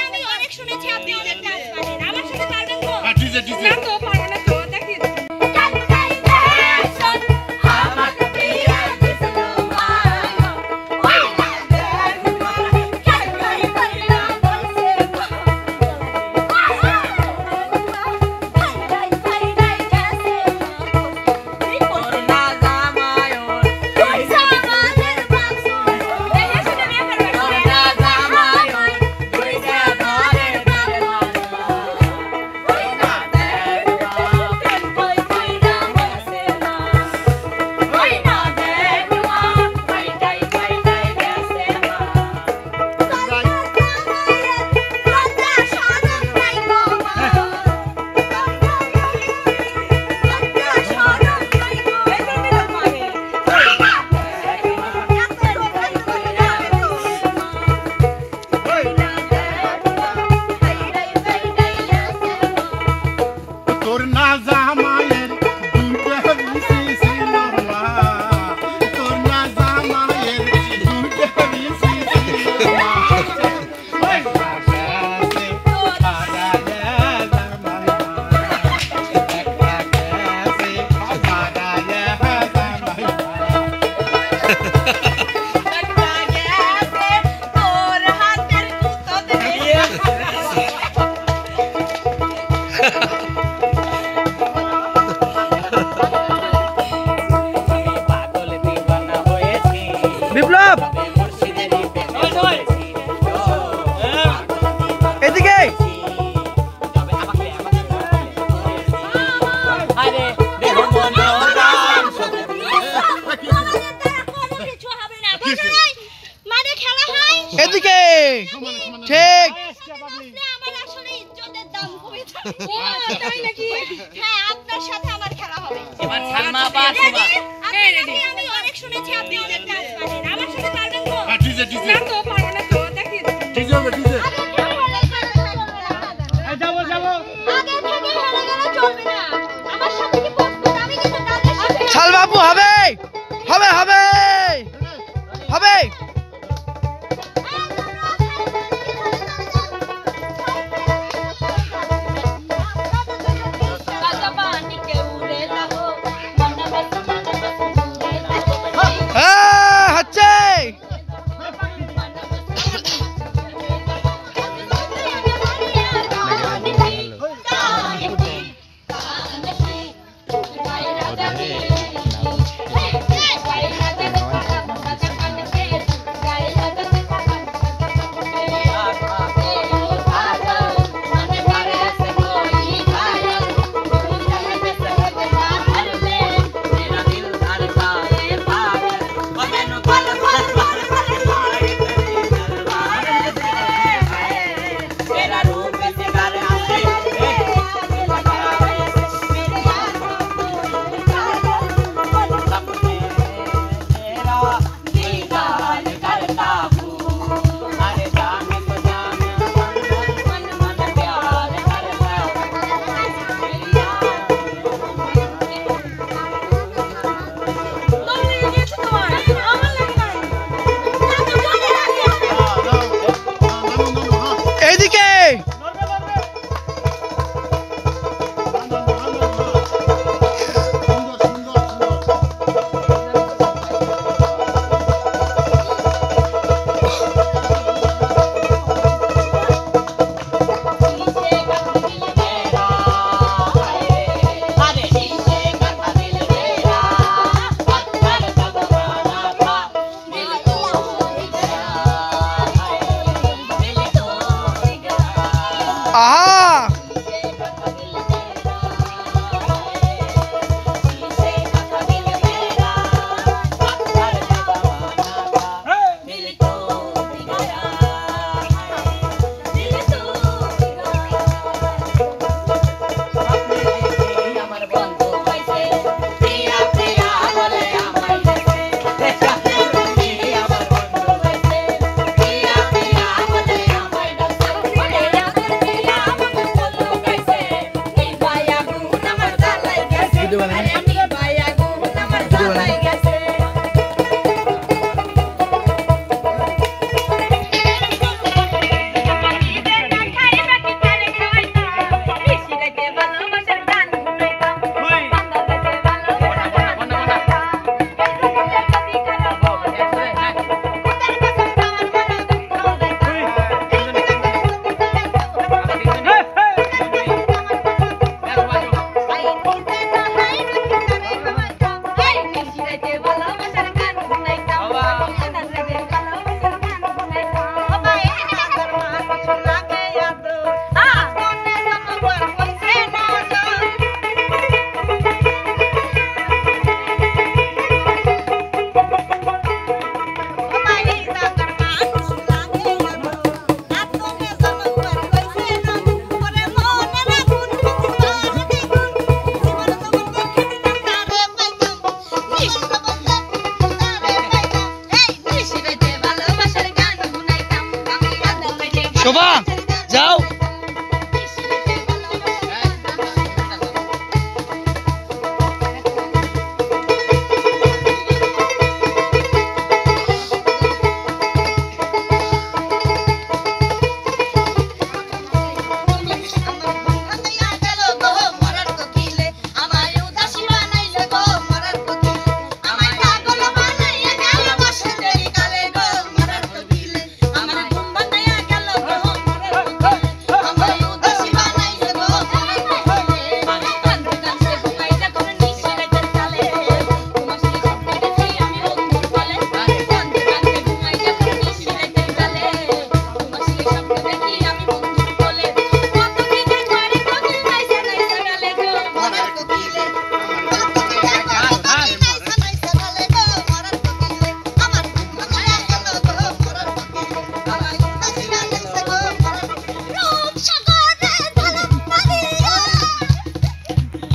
আমি অনেক শুনেছি আপনি অনেক ডান্স পারেন। আমার সাথে পারবেন তো? ডিজে ডিজে না তো পারবো না তো দেখিয়ে দাও। বিপ্লব এদিকে এদিকে ঠিক আমার আসলে ইজ্জতের দাম কমে যাবে। তাই নাকি? হ্যাঁ, আপনার সাথে আমার খেলা হবে। এবার সালমা পাস হবে। আমি অনেক শুনেছি আপনি অনেক ডান্স পারেন। আমার সাথে পারবেন তো? ডিজে ডিজে না তো পারবো না তো দেখিয়ে দাও। ডিজে হবে ডিজে যাবো যাবো আগে থেকে হেরে গেলে চলবে না। আমার সাথে কি প্রস্তুত? আমি কিন্তু তাদের সাথে শালবাবু হবে হবে হবে হবে হচ্ছে শোভা যাও।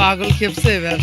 পাগল খেপছে এবার।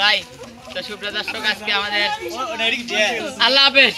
ভাই তো সুপ্রিয় দর্শক আজকে আমাদের আল্লাহ হাফেজ।